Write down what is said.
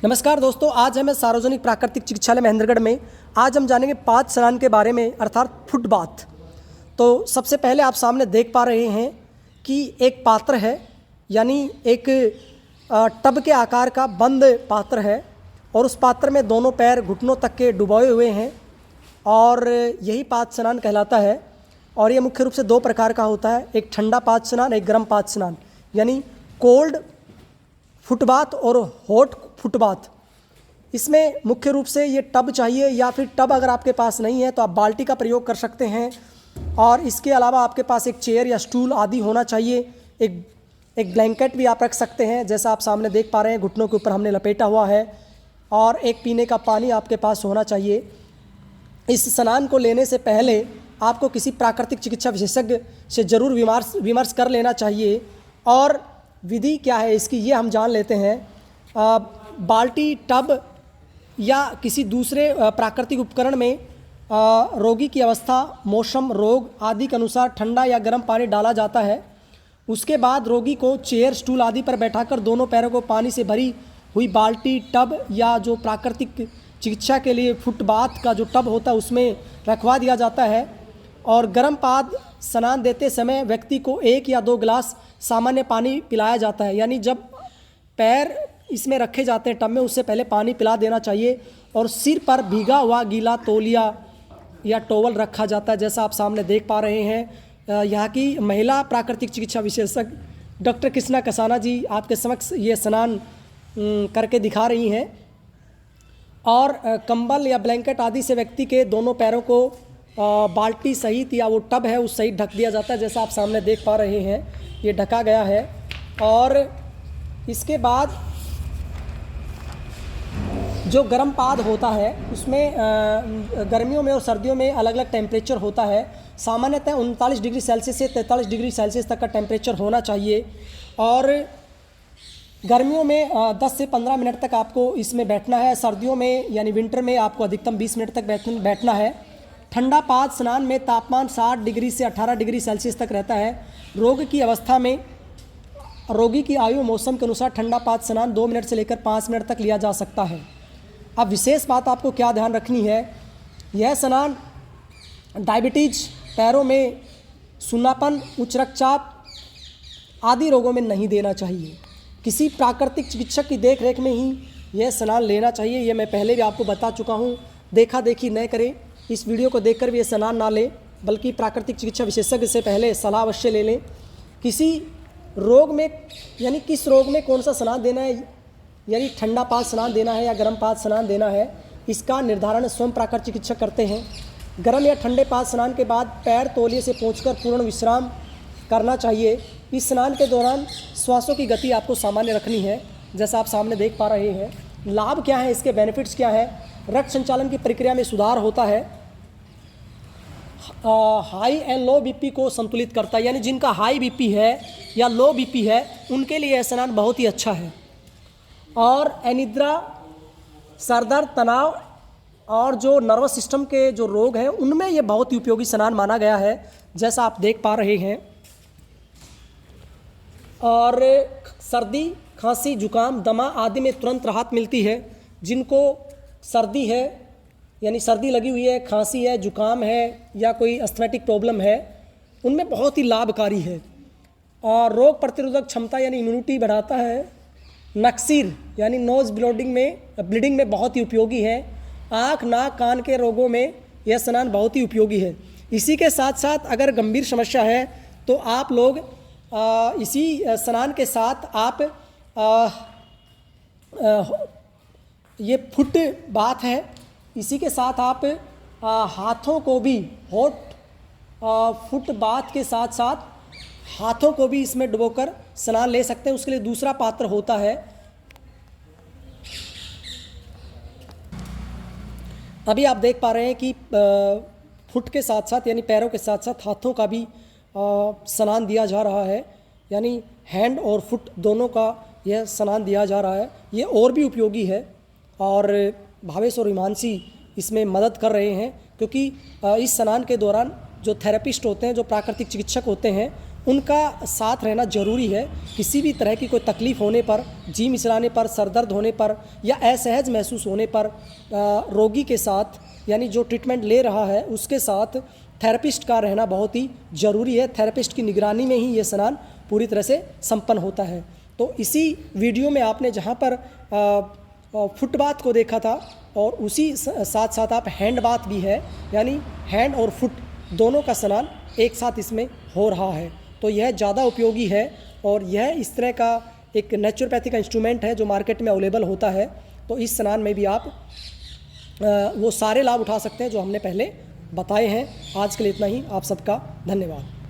नमस्कार दोस्तों, आज है मैं सार्वजनिक प्राकृतिक चिकित्सालय महेंद्रगढ़ में। आज हम जानेंगे 5 स्नान के बारे में, अर्थात फुट बाथ। तो सबसे पहले आप सामने देख पा रहे हैं कि एक पात्र है, यानी एक टब के आकार का बंद पात्र है और उस पात्र में दोनों पैर घुटनों तक के डुबोए हुए हैं और यही पाद स्नान कहलाता है। और ये मुख्य रूप से 2 प्रकार का होता है, एक ठंडा पाद स्नान, एक गर्म पाद स्नान, यानी कोल्ड फुटबाथ और हॉट फुटबाथ। इसमें मुख्य रूप से ये टब चाहिए, या फिर टब अगर आपके पास नहीं है तो आप बाल्टी का प्रयोग कर सकते हैं। और इसके अलावा आपके पास एक चेयर या स्टूल आदि होना चाहिए। एक ब्लैंकेट भी आप रख सकते हैं, जैसा आप सामने देख पा रहे हैं, घुटनों के ऊपर हमने लपेटा हुआ है। और एक पीने का पानी आपके पास होना चाहिए। इस स्नान को लेने से पहले आपको किसी प्राकृतिक चिकित्सा विशेषज्ञ से ज़रूर विमर्श कर लेना चाहिए। और विधि क्या है इसकी, ये हम जान लेते हैं। बाल्टी, टब या किसी दूसरे प्राकृतिक उपकरण में रोगी की अवस्था, मौसम, रोग आदि के अनुसार ठंडा या गर्म पानी डाला जाता है। उसके बाद रोगी को चेयर, स्टूल आदि पर बैठाकर दोनों पैरों को पानी से भरी हुई बाल्टी, टब या जो प्राकृतिक चिकित्सा के लिए फुटबाथ का जो टब होता है उसमें रखवा दिया जाता है। और गर्म पाद स्नान देते समय व्यक्ति को 1 या 2 गिलास सामान्य पानी पिलाया जाता है, यानी जब पैर इसमें रखे जाते हैं टब में, उससे पहले पानी पिला देना चाहिए। और सिर पर भीगा हुआ गीला तौलिया या टॉवल रखा जाता है, जैसा आप सामने देख पा रहे हैं। यहाँ की महिला प्राकृतिक चिकित्सा विशेषज्ञ डॉक्टर कृष्णा कसाना जी आपके समक्ष ये स्नान करके दिखा रही हैं। और कंबल या ब्लैंकेट आदि से व्यक्ति के दोनों पैरों को बाल्टी सहित या वो टब है उस सहित ढक दिया जाता है, जैसा आप सामने देख पा रहे हैं, ये ढका गया है। और इसके बाद जो गर्म पाद होता है उसमें गर्मियों में और सर्दियों में अलग अलग टेम्परेचर होता है। सामान्यतः 39 डिग्री सेल्सियस से 43 डिग्री सेल्सियस तक का टेम्परेचर होना चाहिए। और गर्मियों में 10 से 15 मिनट तक आपको इसमें बैठना है। सर्दियों में यानी विंटर में आपको अधिकतम 20 मिनट तक बैठना है। ठंडा पाद स्नान में तापमान 60 डिग्री से 18 डिग्री सेल्सियस तक रहता है। रोग की अवस्था में रोगी की आयु, मौसम के अनुसार ठंडा पाद स्नान 2 मिनट से लेकर 5 मिनट तक लिया जा सकता है। अब विशेष बात आपको क्या ध्यान रखनी है, यह स्नान डायबिटीज, पैरों में सुन्नापन, उच्च रक्तचाप आदि रोगों में नहीं देना चाहिए। किसी प्राकृतिक चिकित्सक की देखरेख में ही यह स्नान लेना चाहिए। यह मैं पहले भी आपको बता चुका हूँ। देखा देखी न करें, इस वीडियो को देखकर भी ये स्नान ना लें, बल्कि प्राकृतिक चिकित्सा विशेषज्ञ से पहले सलाह अवश्य ले लें। किसी रोग में, यानी किस रोग में कौन सा स्नान देना है, यानी ठंडा पाद स्नान देना है या गर्म पाद स्नान देना है, इसका निर्धारण स्वयं प्राकृतिक चिकित्सक करते हैं। गर्म या ठंडे पाद स्नान के बाद पैर तौलिए से पोंछकर पूर्ण विश्राम करना चाहिए। इस स्नान के दौरान श्वासों की गति आपको सामान्य रखनी है, जैसा आप सामने देख पा रहे हैं। लाभ क्या है, इसके बेनिफिट्स क्या है? रक्त संचालन की प्रक्रिया में सुधार होता है। हाई एंड लो बीपी को संतुलित करता है, यानी जिनका हाई बीपी है या लो बीपी है उनके लिए यह स्नान बहुत ही अच्छा है। और अनिद्रा, सरदर्द, तनाव और जो नर्वस सिस्टम के जो रोग हैं उनमें यह बहुत ही उपयोगी स्नान माना गया है, जैसा आप देख पा रहे हैं। और सर्दी, खांसी, जुकाम, दमा आदि में तुरंत राहत मिलती है। जिनको सर्दी है, यानी सर्दी लगी हुई है, खांसी है, जुकाम है या कोई अस्थमैटिक प्रॉब्लम है, उनमें बहुत ही लाभकारी है। और रोग प्रतिरोधक क्षमता यानी इम्यूनिटी बढ़ाता है। नक्सीर यानी नोज़ ब्लीडिंग में बहुत ही उपयोगी है। आँख, नाक, कान के रोगों में यह स्नान बहुत ही उपयोगी है। इसी के साथ साथ अगर गंभीर समस्या है तो आप लोग इसी स्नान के साथ आप ये फुट बाथ है, इसी के साथ आप हाथों को भी हॉट फुट बाथ के साथ साथ हाथों को भी इसमें डुबोकर स्नान ले सकते हैं। उसके लिए दूसरा पात्र होता है। अभी आप देख पा रहे हैं कि फुट के साथ साथ यानी पैरों के साथ साथ हाथों का भी स्नान दिया जा रहा है, यानी हैंड और फुट दोनों का यह स्नान दिया जा रहा है। ये और भी उपयोगी है और भावेश और हिमांशी इसमें मदद कर रहे हैं, क्योंकि इस स्नान के दौरान जो थेरेपिस्ट होते हैं, जो प्राकृतिक चिकित्सक होते हैं, उनका साथ रहना ज़रूरी है। किसी भी तरह की कोई तकलीफ़ होने पर, जी मिचलाने पर, सर दर्द होने पर या असहज महसूस होने पर रोगी के साथ, यानी जो ट्रीटमेंट ले रहा है उसके साथ थेरेपिस्ट का रहना बहुत ही ज़रूरी है। थेरेपिस्ट की निगरानी में ही ये स्नान पूरी तरह से संपन्न होता है। तो इसी वीडियो में आपने जहाँ पर फुट बाथ को देखा था और उसी साथ साथ आप हैंड बाथ भी है, यानी हैंड और फुट दोनों का स्नान एक साथ इसमें हो रहा है। तो यह ज़्यादा उपयोगी है और यह इस तरह का एक नेचुरोपैथी का इंस्ट्रूमेंट है जो मार्केट में अवेलेबल होता है। तो इस स्नान में भी आप वो सारे लाभ उठा सकते हैं जो हमने पहले बताए हैं। आज के लिए इतना ही। आप सबका धन्यवाद।